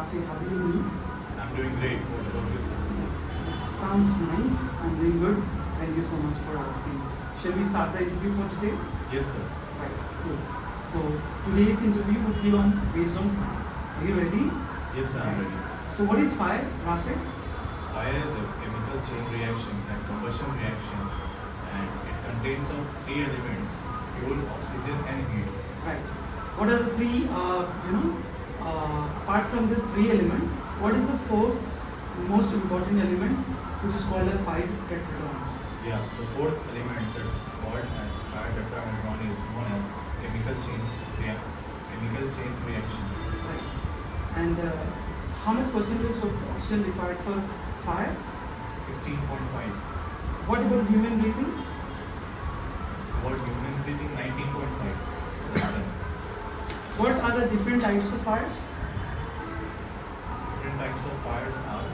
Rafi, how are you doing? I'm doing great. What about you, sir? That sounds nice. I'm doing good. Thank you so much for asking. Shall we start the interview for today? Yes, sir. Right, cool. So today's interview would be based on fire. Are you ready? Yes, sir, I'm ready. So what is fire, Rafi? Fire is a chemical chain reaction and combustion reaction, and it contains of three elements: fuel, oxygen, and heat. Right. What are the three? Apart from this three element, what is the fourth most important element, which is called as fire tetrahedron? Yeah, the fourth element that called as fire tetrahedron is known as chemical chain reaction. Right. And how much percentage of oxygen required for fire? 16.5. What about human breathing? About human breathing, 19.5. What are the different types of fires? Different types of fires are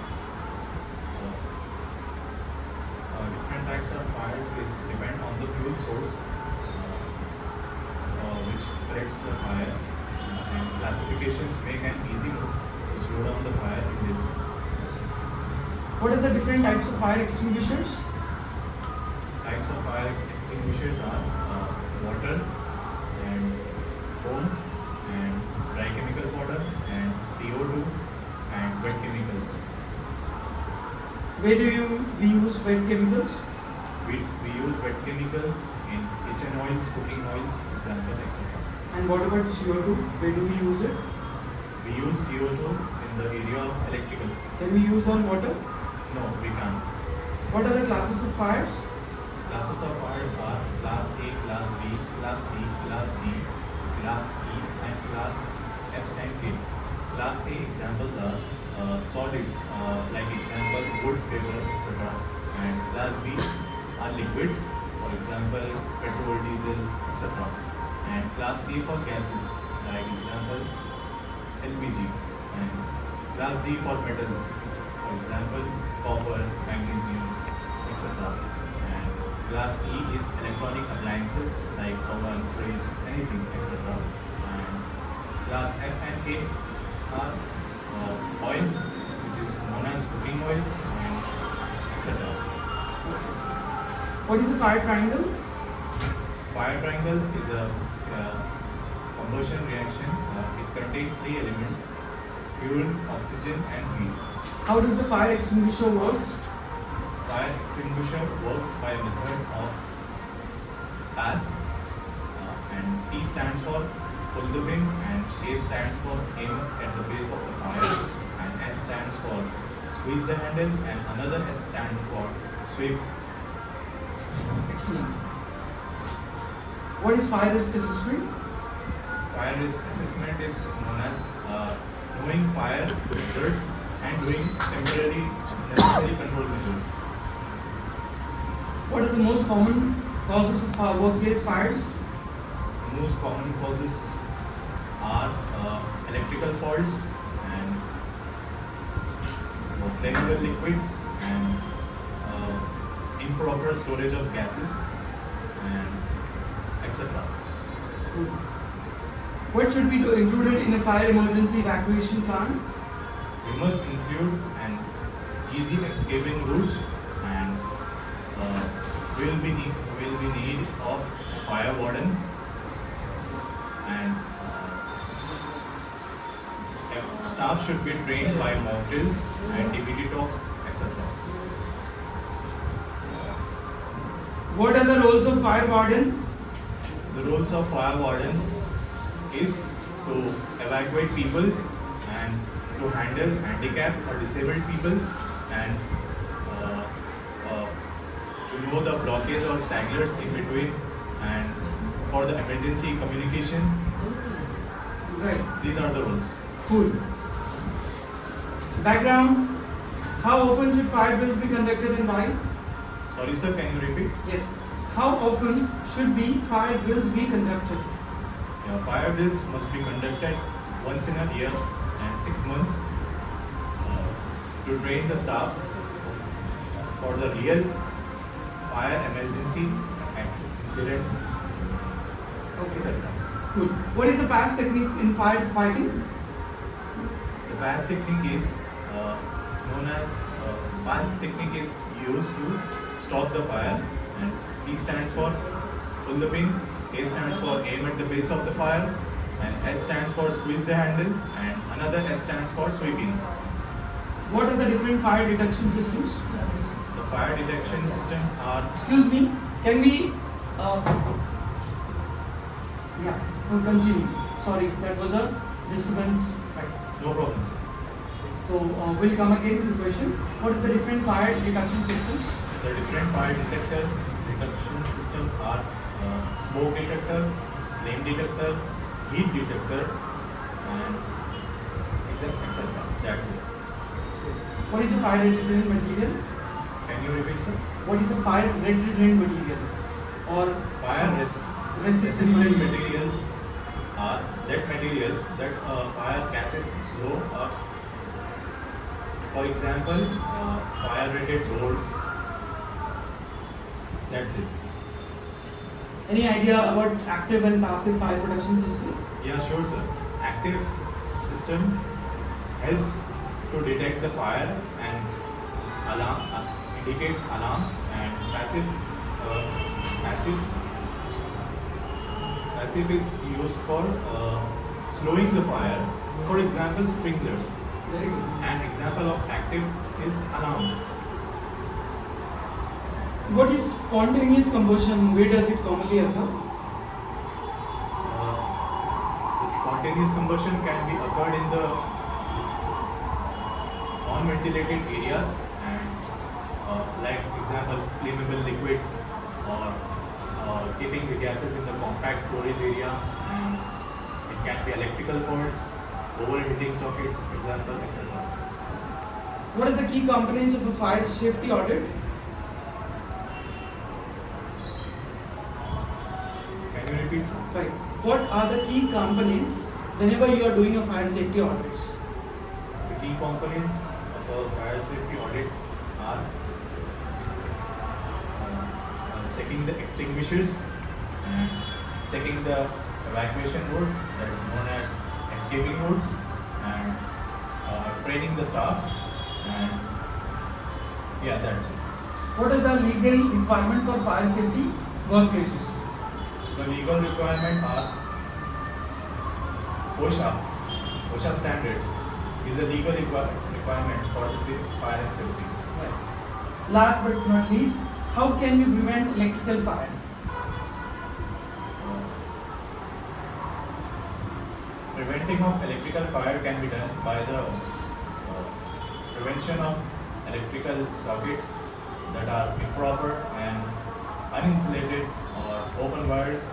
is depend on the fuel source, which spreads the fire, and classifications make an easy move to slow down the fire in this. What are the different types of fire extinguishers? Types of fire extinguishers are water and foam and dry chemical powder and CO2 and wet chemicals. Where do we use wet chemicals? We use wet chemicals in kitchen oils, cooking oils, example, etc. And what about CO2? Where do we use it? We use CO2 in the area of electrical. Can we use on water? No, we can't. What are the classes of fires? Classes of fires are class A, class B, class C, class D, class E, and class F and K. Class A examples are solids, like example wood, paper, etc. And class B are liquids, for example petrol, diesel, etc. And class C for gases, like example LPG. And class D for metals, for example copper, magnesium, etc. And class E is electronic appliances like oven, fridge, anything, etc. And class F and K are oils, which is known as cooking oils, and etc. What is a fire triangle? Fire triangle is a combustion reaction. It contains three elements: fuel, oxygen, and heat. How does the fire extinguisher work? Fire extinguisher works by a method of pass, and P stands for pull the pin, and A stands for aim at the base of the fire, and S stands for squeeze the handle, and another S stands for sweep. Excellent. What is fire risk assessment? Fire risk assessment is known as knowing fire hazards and doing temporary necessary control measures. What are the most common causes of workplace fires? The most common causes are electrical faults and flammable liquids and improper storage of gases and etc. What should be included in a fire emergency evacuation plan? We must include an easy escaping routes, and will be need of fire warden, and staff should be trained by mock drills and DPT talks, etc. What are the roles of fire warden? The roles of fire wardens is to evacuate people and to handle handicapped or disabled people, and to know the blockades or stragglers in between, and for the emergency communication. Right. These are the roles. Cool. Background. How often should fire drills be conducted and why? Sorry sir, can you repeat? Yes. How often should fire drills be conducted? Yeah, fire drills must be conducted once in a year and 6 months to train the staff for the real fire emergency incident. Okay. Etc. Cool. What is the past technique in firefighting? The bias technique is known as bias technique is used to stop the fire, and P stands for pull the pin, A stands for aim at the base of the fire, and S stands for squeeze the handle, and another S stands for sweeping. What are the different fire detection systems? The fire detection systems are Excuse me, can we yeah, to continue. Sorry, that was a disturbance. Right. no problems. So we'll come again with the question. What are the different fire detection systems? The different fire detection systems are smoke detector, flame detector, heat detector, and etc. That's it. What is a fire retardant material? Can you repeat, sir? What is a fire retardant material? Or Fire resistant resistant material? materials are that materials that fire catches slow or, for example, fire-rated doors. That's it. Any idea about active and passive fire protection system? Yeah, sure, sir. Active system helps to detect the fire and alarm, indicates alarm, and passive is used for slowing the fire. For example, sprinklers. Very good. An example of active is alarm. What is spontaneous combustion? Where does it commonly occur? The spontaneous combustion can be occurred in the non-ventilated areas, and like example flammable liquids, or keeping the gases in the compact storage area, and it can be electrical faults, overheating sockets, example, etc. What are the key components of a fire safety audit? Can you repeat, sir? Right. What are the key components whenever you are doing a fire safety audits? The key components of a fire safety audit are checking the extinguishers, and checking the evacuation mode, that is known as escaping modes, and training the staff, and yeah, that's it. What are the legal requirement for fire safety workplaces? The legal requirement are OSHA standard is a legal requirement for the fire and safety. Right. Last but not least, how can you prevent electrical fire? Preventing of electrical fire can be done by the prevention of electrical sockets that are improper and uninsulated, or open wires,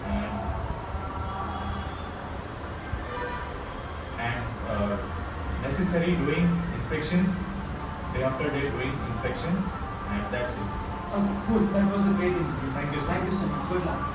and necessary doing inspections, day after day doing inspections, and that's it. Okay, cool. That was a great interview. Thank you, sir. Thank you so much. Good luck.